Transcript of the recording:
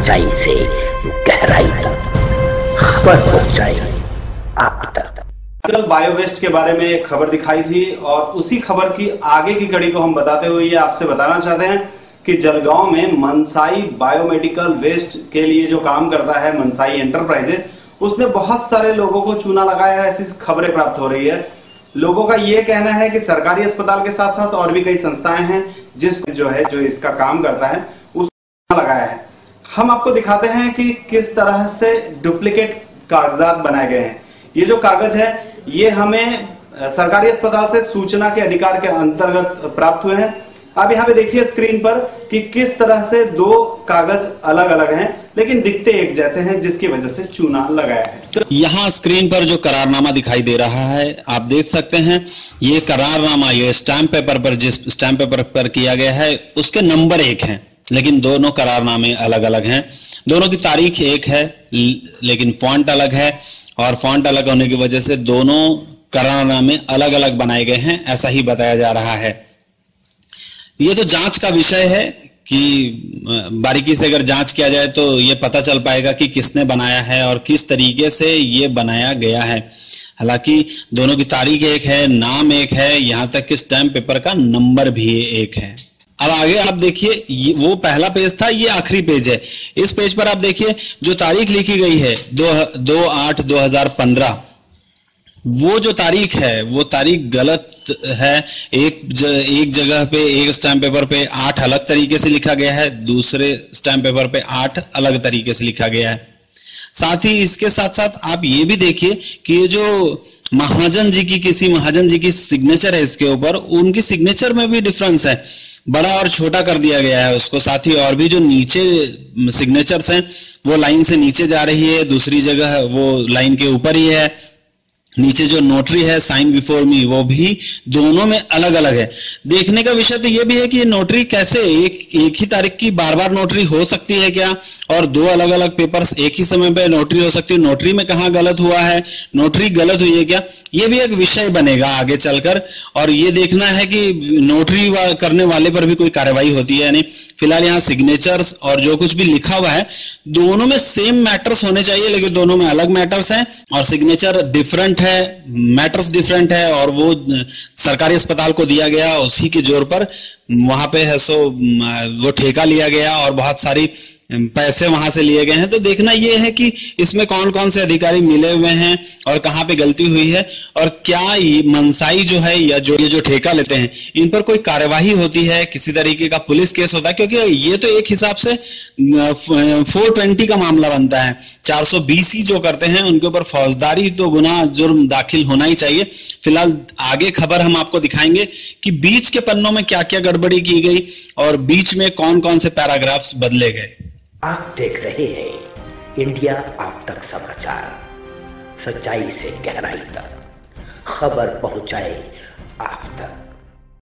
सच्चाई से गहराई तक खबर पहुंचाई आप तक। कल बायो वेस्ट के बारे में एक खबर दिखाई थी और उसी खबर की आगे की कड़ी को हम बताते हुए ये आपसे बताना चाहते हैं कि जलगांव में मनसाई बायोमेडिकल वेस्ट के लिए जो काम करता है मनसाई एंटरप्राइजेज, उसने बहुत सारे लोगों को चूना लगाया है, ऐसी खबरें प्राप्त हो रही है। लोगों का ये कहना है कि सरकारी अस्पताल के साथ साथ और भी कई संस्थाएं हैं जो इसका काम करता है, उसने लगाया है। हम आपको दिखाते हैं कि किस तरह से डुप्लीकेट कागजात बनाए गए हैं। ये जो कागज है ये हमें सरकारी अस्पताल से सूचना के अधिकार के अंतर्गत प्राप्त हुए हैं। अब यहाँ पे देखिए स्क्रीन पर कि किस तरह से दो कागज अलग अलग हैं लेकिन दिखते एक जैसे हैं, जिसकी वजह से चूना लगाया है। तो यहाँ स्क्रीन पर जो करारनामा दिखाई दे रहा है आप देख सकते हैं, ये करारनामा ये स्टैंप पेपर पर जिस स्टैंप पेपर पर किया गया है उसके नंबर 1 हैं, लेकिन दोनों करारनामे अलग अलग हैं। दोनों की तारीख एक है लेकिन फॉन्ट अलग है, और फॉन्ट अलग होने की वजह से दोनों करारनामे अलग अलग बनाए गए हैं, ऐसा ही बताया जा रहा है। ये तो जांच का विषय है कि बारीकी से अगर जांच किया जाए तो ये पता चल पाएगा कि किसने बनाया है और किस तरीके से ये बनाया गया है। हालांकि दोनों की तारीख एक है, नाम एक है, यहां तक कि स्टैम्प पेपर का नंबर भी एक है। अब आगे आप देखिए, वो पहला पेज था, ये आखिरी पेज है। इस पेज पर आप देखिए जो तारीख लिखी गई है 2/8/2015, वो जो तारीख है वो तारीख गलत है। एक जगह पे एक स्टैम्प पेपर पे 8 अलग तरीके से लिखा गया है, दूसरे स्टैम्प पेपर पे 8 अलग तरीके से लिखा गया है। साथ ही इसके साथ साथ आप ये भी देखिए कि ये जो किसी महाजन जी की सिग्नेचर है इसके ऊपर, उनकी सिग्नेचर में भी डिफरेंस है, बड़ा और छोटा कर दिया गया है उसको। साथ ही और भी जो नीचे सिग्नेचर्स हैं वो लाइन से नीचे जा रही है, दूसरी जगह वो लाइन के ऊपर ही है। नीचे जो नोटरी है साइन बिफोर मी, वो भी दोनों में अलग अलग है। देखने का विषय तो ये भी है कि ये नोटरी कैसे एक ही तारीख की बार बार नोटरी हो सकती है क्या, और दो अलग अलग पेपर्स एक ही समय पे नोटरी हो सकती है। नोटरी में कहाँ गलत हुआ है, नोटरी गलत हुई है क्या, ये भी एक विषय बनेगा आगे चलकर। और ये देखना है कि नोटरी करने वाले पर भी कोई कार्रवाई होती है या नहीं। फिलहाल यहाँ सिग्नेचर्स और जो कुछ भी लिखा हुआ है दोनों में सेम मैटर्स होने चाहिए, लेकिन दोनों में अलग मैटर्स हैं और सिग्नेचर डिफरेंट है, मैटर्स डिफरेंट है, और वो सरकारी अस्पताल को दिया गया उसी के जोर पर वहां पे है सो वो ठेका लिया गया और बहुत सारी पैसे वहां से लिए गए हैं। तो देखना यह है कि इसमें कौन कौन से अधिकारी मिले हुए हैं और कहां पे गलती हुई है, और क्या ये मनसाई जो है या ये जो ठेका लेते हैं इन पर कोई कार्यवाही होती है, किसी तरीके का पुलिस केस होता है, क्योंकि ये तो एक हिसाब से 420 का मामला बनता है। 420 जो करते हैं उनके ऊपर फौजदारी तो गुनाह जुर्म दाखिल होना ही चाहिए। फिलहाल आगे खबर हम आपको दिखाएंगे कि बीच के पन्नों में क्या क्या गड़बड़ी की गई और बीच में कौन कौन से पैराग्राफ्स बदले गए। आप देख रहे हैं इंडिया आप तक समाचार, सच्चाई से गहराई तक खबर पहुंचाए आप तक।